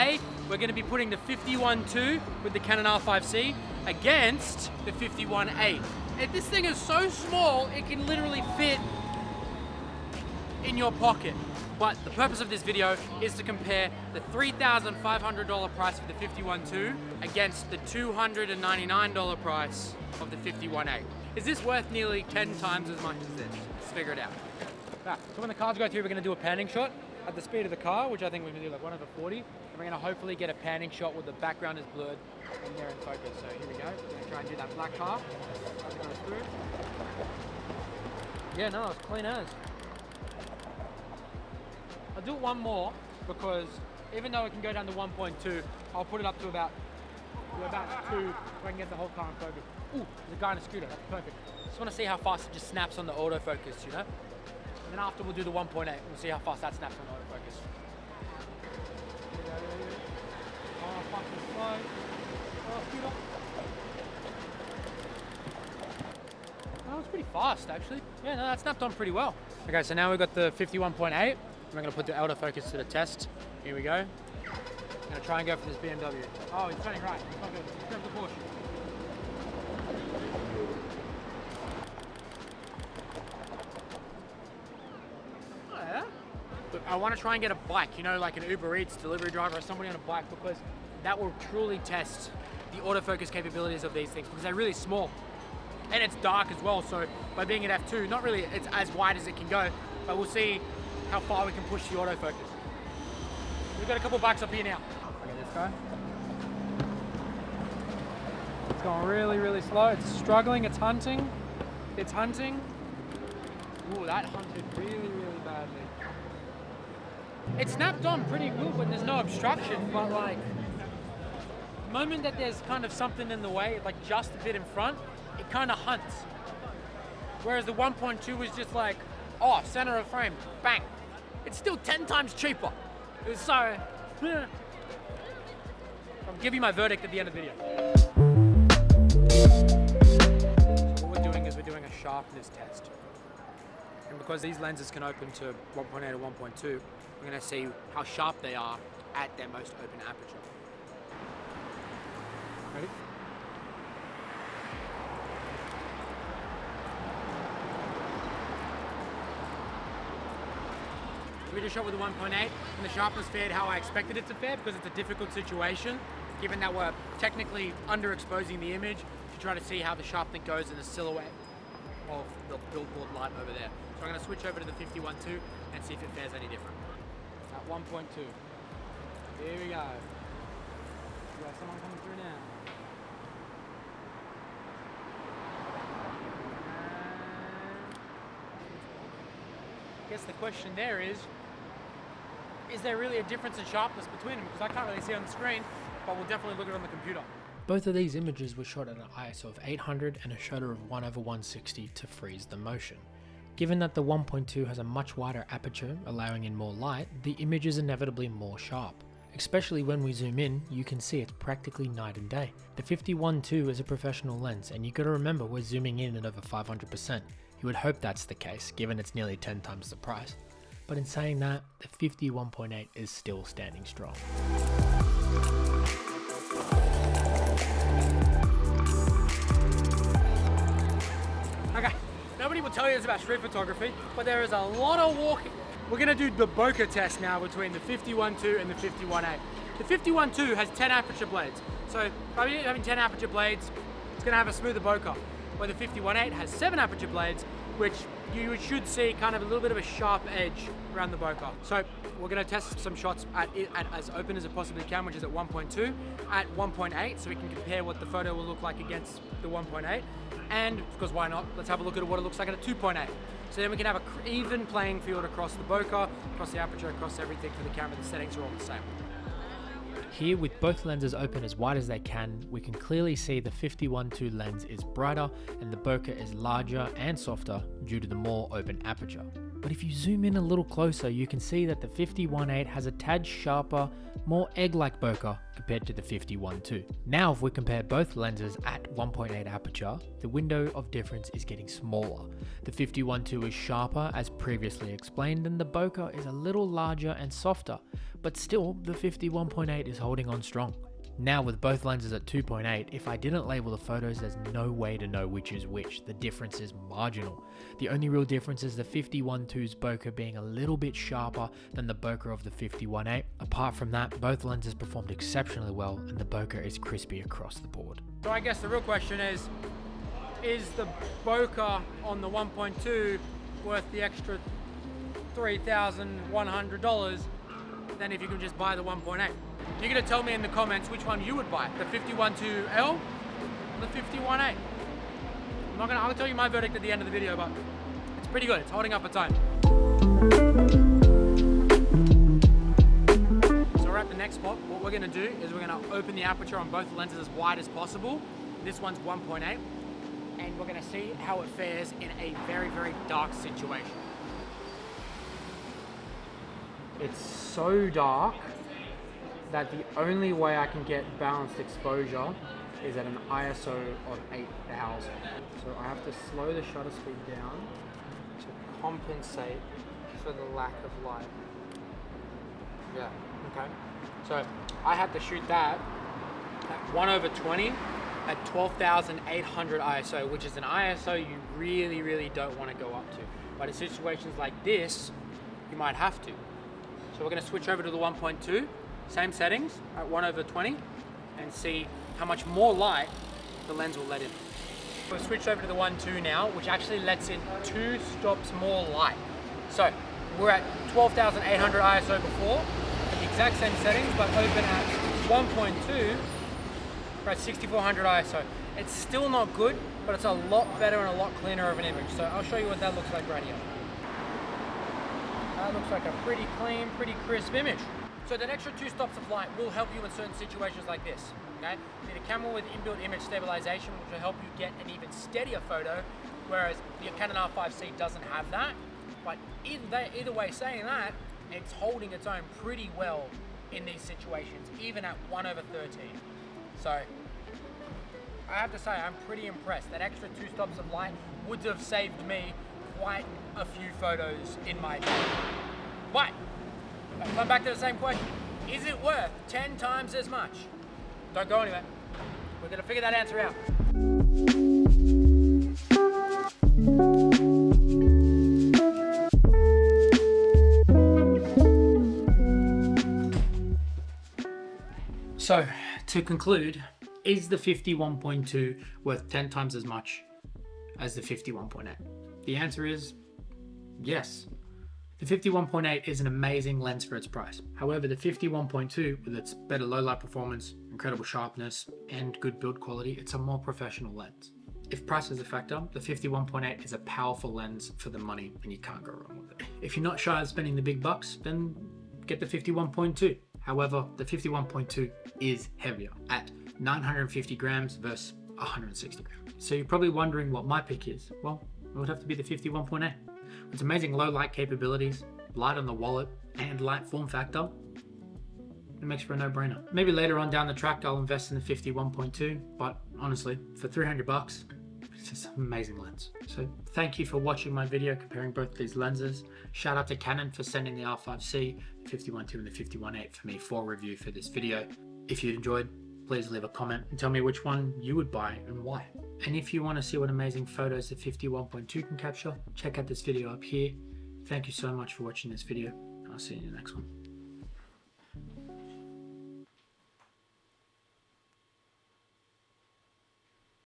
today we're going to be putting the 51.2 with the Canon R5C against the 51.8. And this thing is so small, it can literally fit in your pocket. But the purpose of this video is to compare the $3,500 price for the 51.2 against the $299 price of the 51.8. Is this worth nearly 10 times as much as this? Let's figure it out. Right, so when the cars go through, we're going to do a panning shot at the speed of the car, which I think we're going to do like 1/40. And we're going to hopefully get a panning shot where the background is blurred and they're in focus. So here we go. We're going to try and do that black car as it goes through. Yeah, no, it's clean as. I'll do it one more because even though it can go down to 1.2, I'll put it up to about 2 so I can get the whole car in focus. Ooh, there's a guy on a scooter, that's perfect. Just want to see how fast it just snaps on the autofocus, you know? And then after we'll do the 1.8, we'll see how fast that snaps on the autofocus. Oh, fucking slow. Oh, scooter. That was pretty fast, actually. Yeah, no, that snapped on pretty well. Okay, so now we've got the 51.8. We're going to put the autofocus to the test. Here we go. I'm going to try and go for this BMW. Oh, he's turning right. It's not good. Let's grab the Porsche. Oh, yeah. Look, I want to try and get a bike, you know, like an Uber Eats delivery driver or somebody on a bike, because that will truly test the autofocus capabilities of these things, because they're really small. And it's dark as well, so by being at F2, not really it's as wide as it can go, but we'll see how far we can push the autofocus. We've got a couple bikes up here now. Look at this guy. It's going really, really slow. It's struggling, it's hunting. It's hunting. Ooh, that hunted really, really badly. It snapped on pretty good when there's no obstruction, but like, the moment that there's kind of something in the way, like just a bit in front, it kind of hunts. Whereas the 1.2 was just like, oh, center of frame, bang. It's still 10 times cheaper. It was so, I'll give you my verdict at the end of the video. So what we're doing is we're doing a sharpness test. And because these lenses can open to 1.8 or 1.2, we're gonna see how sharp they are at their most open aperture. Ready? We just shot with the 1.8 and the sharpness fared how I expected it to fare, because it's a difficult situation given that we're technically underexposing the image to try to see how the sharpness goes in the silhouette of the billboard light over there. So I'm going to switch over to the 51.2 and see if it fares any different. At 1.2. Here we go. We got someone coming through now. I guess the question there is there really a difference in sharpness between them? Because I can't really see on the screen, but we'll definitely look at it on the computer. Both of these images were shot at an ISO of 800 and a shutter of 1/160 to freeze the motion. Given that the 1.2 has a much wider aperture, allowing in more light, the image is inevitably more sharp. Especially when we zoom in, you can see it's practically night and day. The 51.2 is a professional lens, and you gotta remember we're zooming in at over 500%. You would hope that's the case, given it's nearly 10 times the price. But in saying that, the 51.8 is still standing strong. Okay, nobody will tell you this about street photography, but there is a lot of walking. We're gonna do the Bokeh test now between the 51.2 and the 51.8. The 51.2 has 10 aperture blades. So by having 10 aperture blades, it's gonna have a smoother bokeh. Where the 51.8 has 7 aperture blades, which you should see kind of a little bit of a sharp edge around the bokeh. So we're going to test some shots at as open as it possibly can, which is at 1.2, at 1.8, so we can compare what the photo will look like against the 1.8. And because why not, let's have a look at what it looks like at a 2.8. So then we can have an even playing field across the bokeh, across the aperture, across everything for the camera. The settings are all the same. Here, with both lenses open as wide as they can, we can clearly see the 51.2 lens is brighter and the bokeh is larger and softer due to the more open aperture. But if you zoom in a little closer, you can see that the 50-1.8 has a tad sharper, more egg-like bokeh compared to the 50-1.2. Now, if we compare both lenses at 1.8 aperture, the window of difference is getting smaller. The 50-1.2 is sharper, as previously explained, and the bokeh is a little larger and softer, but still, the 50-1.8 is holding on strong. Now with both lenses at 2.8, if I didn't label the photos, there's no way to know which is which. The difference is marginal. The only real difference is the 50-1.2's bokeh being a little bit sharper than the bokeh of the 50-1.8. Apart from that, both lenses performed exceptionally well and the bokeh is crispy across the board. So I guess the real question is the bokeh on the 1.2 worth the extra $3,100 than if you can just buy the 1.8? You're going to tell me in the comments which one you would buy, the 50-1.2L or the 50-1.8. I'll tell you my verdict at the end of the video, but it's pretty good. It's holding up its own. So we're at the next spot. What we're going to do is we're going to open the aperture on both lenses as wide as possible. This one's 1.8, and we're going to see how it fares in a very, very dark situation. It's so dark that the only way I can get balanced exposure is at an ISO of 8000. So I have to slow the shutter speed down to compensate for the lack of light. Yeah, okay. So I had to shoot that at 1/20 at 12,800 ISO, which is an ISO you really, really don't want to go up to. But in situations like this, you might have to. So we're going to switch over to the 1.2. Same settings at 1/20 and see how much more light the lens will let in. We'll switch over to the 1.2 now, which actually lets in 2 stops more light. So we're at 12,800 ISO before, at the exact same settings, but open at 1.2, we're at 6,400 ISO. It's still not good, but it's a lot better and a lot cleaner of an image. So I'll show you what that looks like right here. That looks like a pretty clean, pretty crisp image. So that extra 2 stops of light will help you in certain situations like this, okay? You need a camera with inbuilt image stabilization, which will help you get an even steadier photo, whereas your Canon R5C doesn't have that. But either way, saying that, it's holding its own pretty well in these situations, even at 1/13. So I have to say, I'm pretty impressed. That extra 2 stops of light would have saved me quite a few photos in my day. But come back to the same question. Is it worth 10 times as much? Don't go anywhere. We're going to figure that answer out. So, to conclude, is the 50-1.2 worth 10 times as much as the 50-1.8? The answer is yes. The 50-1.8 is an amazing lens for its price. However, the 50-1.2, with its better low light performance, incredible sharpness, and good build quality, it's a more professional lens. If price is a factor, the 50-1.8 is a powerful lens for the money, and you can't go wrong with it. If you're not shy of spending the big bucks, then get the 50-1.2. However, the 50-1.2 is heavier at 950 grams versus 160 grams. So you're probably wondering what my pick is. Well, it would have to be the 50-1.8. Its amazing low light capabilities, light on the wallet, and light form factor, it makes for a no-brainer. Maybe later on down the track I'll invest in the 50-1.2, but honestly, for 300 bucks, it's just an amazing lens. So thank you for watching my video comparing both these lenses. Shout out to Canon for sending the R5C, the 50-1.2 and the 50-1.8 for me for review for this video. If you enjoyed, please leave a comment and tell me which one you would buy and why. And if you want to see what amazing photos the 50-1.2 can capture, check out this video up here. Thank you so much for watching this video, and I'll see you in the next one.